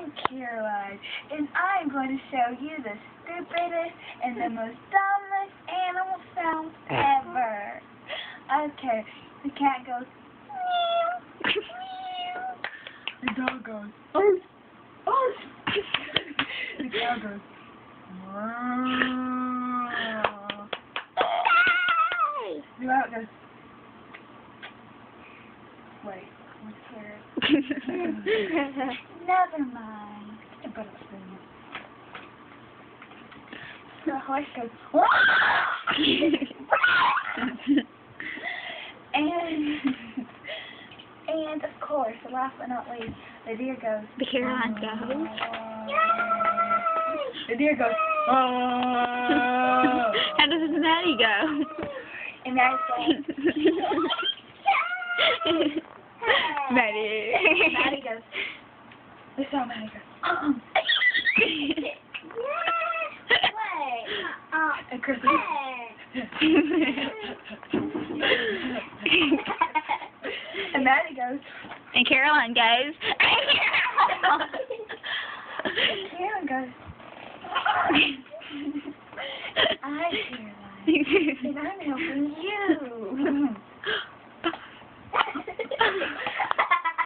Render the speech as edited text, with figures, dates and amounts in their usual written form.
I'm Caroline, and I'm going to show you the stupidest and the most dumbest animal sounds ever. Okay, the cat goes, meow, meow. The dog goes, oh, oh. The cow goes, wow. The rabbit goes, wait, what's here? Never mind. I better sing. The horse goes, and of course, last but not least, the deer goes. The Caroline goes. The deer goes. How does Maddie go? And Maddie's like, Maddie. Maddie goes. This is how Maddie goes. And Chris goes. And Maddie goes. And Caroline goes. Caroline goes. I'm Caroline. And I'm helping you.